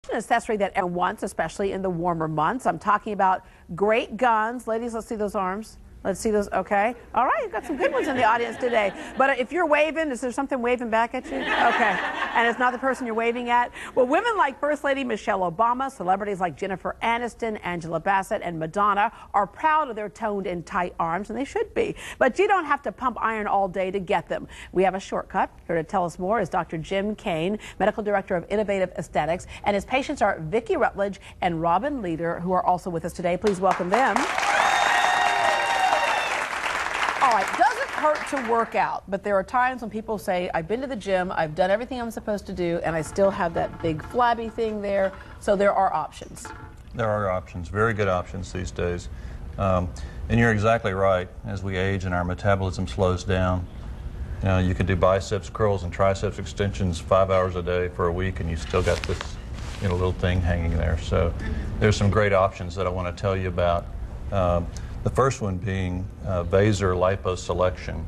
An accessory that everyone wants, especially in the warmer months. I'm talking about great guns. Ladies, let's see those arms. Let's see those. Okay. All right. You've got some good ones in the audience today. But if you're waving, is there something waving back at you? Okay. And it's not the person you're waving at? Well, women like First Lady Michelle Obama, celebrities like Jennifer Aniston, Angela Bassett, and Madonna are proud of their toned and tight arms, and they should be. But you don't have to pump iron all day to get them. We have a shortcut. Here to tell us more is Dr. Jim Kane, Medical Director of Innovative Aesthetics, and his patients are Vicki Rutledge and Robin Leader, who are also with us today. Please welcome them. All right, doesn't hurt to work out, but there are times when people say, I've been to the gym, I've done everything I'm supposed to do, and I still have that big flabby thing there. So there are options. There are options, very good options these days. And you're exactly right. As we age and our metabolism slows down, you can do biceps curls and triceps extensions 5 hours a day for a week, and you still got this little thing hanging there. So there's some great options that I want to tell you about. The first one being Vaser Liposelection.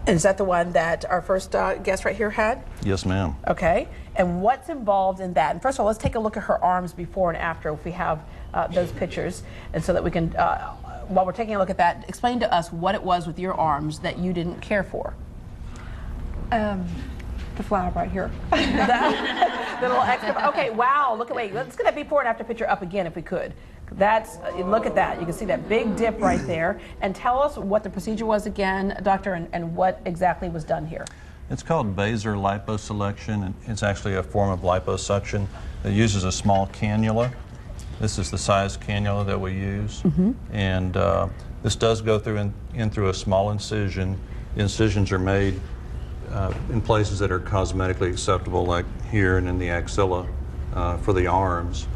And is that the one that our first guest right here had? Yes, ma'am. Okay. And what's involved in that? And first of all, let's take a look at her arms before and after, if we have those pictures, and so that we can, while we're taking a look at that, explain to us what it was with your arms that you didn't care for. The flab right here. The little extra. Okay, wow, look at, wait, let's get that before and after picture up again if we could. That's, look at that. You can see that big dip right there. And tell us what the procedure was again, doctor, and what exactly was done here. It's called Vaser Liposelection, and it's actually a form of liposuction that uses a small cannula. This is the size cannula that we use. And this does go through through a small incision. The incisions are made in places that are cosmetically acceptable, like here and in the axilla for the arms.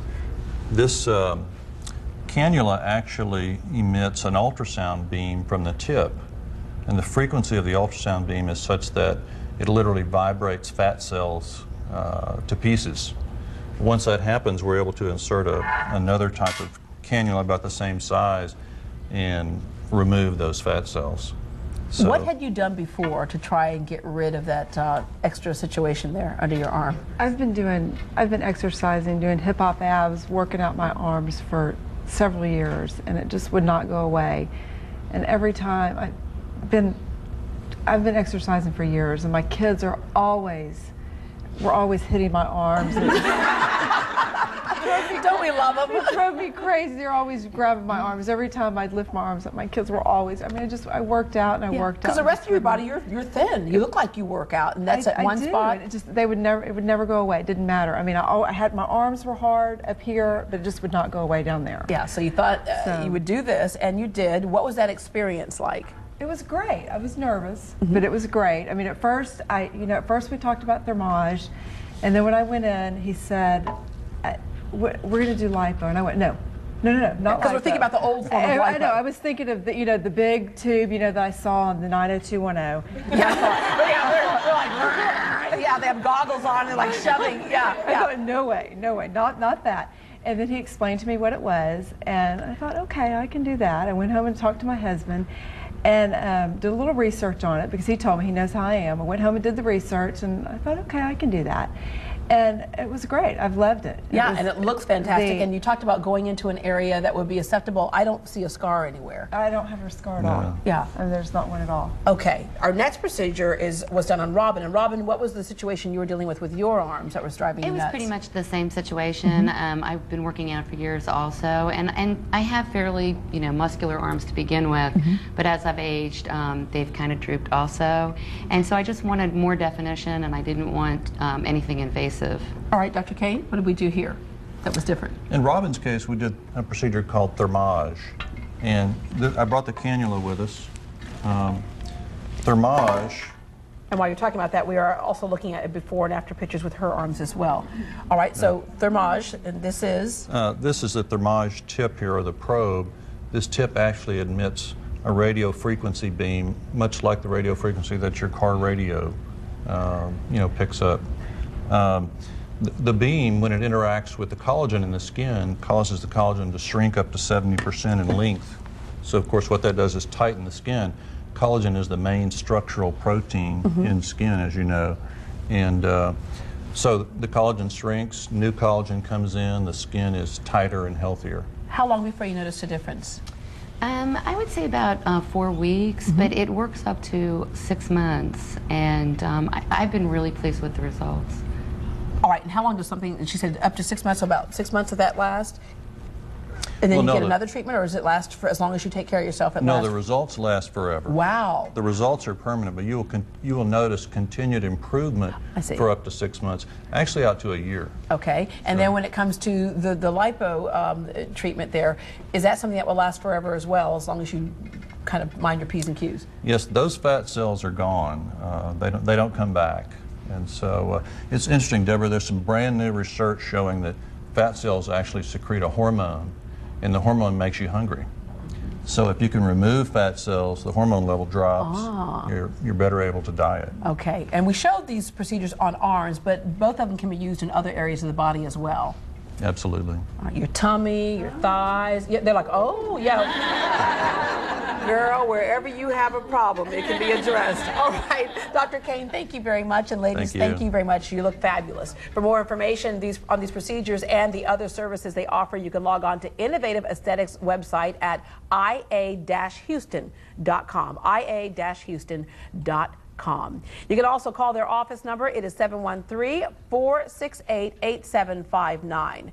This cannula actually emits an ultrasound beam from the tip, and the frequency of the ultrasound beam is such that it literally vibrates fat cells to pieces. Once that happens, we're able to insert another type of cannula about the same size and remove those fat cells. So, what had you done before to try and get rid of that extra situation there under your arm? I've been exercising, doing hip hop abs, working out my arms for several years, and it just would not go away. And every time I've been exercising for years, and my kids were always hitting my arms. Don't we love them? It drove me crazy. They're always grabbing my arms. Every time I'd lift my arms up, my kids were always, I worked out and I worked out. Because the rest of your body, you're thin. You look like you work out, and that's at one spot. And it would never go away. It didn't matter. I mean, I had, my arms were hard up here, but it just would not go away down there. Yeah, so you thought you would do this, and you did. What was that experience like? It was great. I was nervous, but it was great. I mean, at first we talked about Thermage, and then when I went in, he said, we're going to do lipo, and I went, no, not lipo. Because we're thinking about the old form of lipo. I know. I was thinking of the big tube, that I saw on the 90210. Yeah, they're like, yeah, they have goggles on and like shoving. Yeah. I thought, no way, not that. And then he explained to me what it was, and I thought, okay, I can do that. I went home and talked to my husband, and did a little research on it because he told me he knows how I am. I went home and did the research, and I thought, okay, I can do that. And it was great. I've loved it. And it looks fantastic. And you talked about going into an area that would be acceptable. I don't see a scar anywhere. I don't have a scar at all. Yeah. And there's not one at all. Okay. Our next procedure was done on Robin. And Robin, what was the situation you were dealing with your arms that was driving you nuts? It was pretty much the same situation. I've been working out for years also. And I have fairly, muscular arms to begin with. But as I've aged, they've kind of drooped also. And so I just wanted more definition, and I didn't want anything invasive. All right, Dr. Kane, what did we do here that was different? in Robin's case, we did a procedure called Thermage, and I brought the cannula with us. Thermage. And while you're talking about that, we are also looking at before and after pictures with her arms as well. All right, so Thermage, and this is? This is the Thermage tip here, or the probe. This tip actually emits a radio frequency beam, much like the radio frequency that your car radio, picks up. The beam, when it interacts with the collagen in the skin, causes the collagen to shrink up to 70% in length. So, of course, what that does is tighten the skin. Collagen is the main structural protein in skin, as you know. And So the collagen shrinks, new collagen comes in, the skin is tighter and healthier. How long before you notice a difference? I would say about 4 weeks, but it works up to 6 months, and I've been really pleased with the results. All right, and how long does something, and she said up to 6 months, so about 6 months of that last? And then Well, you no, get the- another treatment, or does it last for as long as you take care of yourself? It No, lasts? the results last forever. Wow. The results are permanent, but you will notice continued improvement I see. for up to 6 months, actually out to a year. Okay, and then when it comes to the lipo treatment there, is that something that will last forever as well, as long as you kind of mind your P's and Q's? Yes, those fat cells are gone. They don't come back. And so it's interesting, Deborah, there's some brand new research showing that fat cells actually secrete a hormone, and the hormone makes you hungry. So if you can remove fat cells, the hormone level drops, you're better able to diet. Okay, and we showed these procedures on arms, but both of them can be used in other areas of the body as well. Absolutely. Your tummy, your thighs. Yeah, they're like, oh, yeah. Girl, wherever you have a problem, it can be addressed. All right, Dr. Kane, thank you very much. And ladies, thank you very much. You look fabulous. For more information on these procedures and the other services they offer, you can log on to Innovative Aesthetics website at ia-houston.com. ia-houston.com. You can also call their office number. It is 713-468-8759.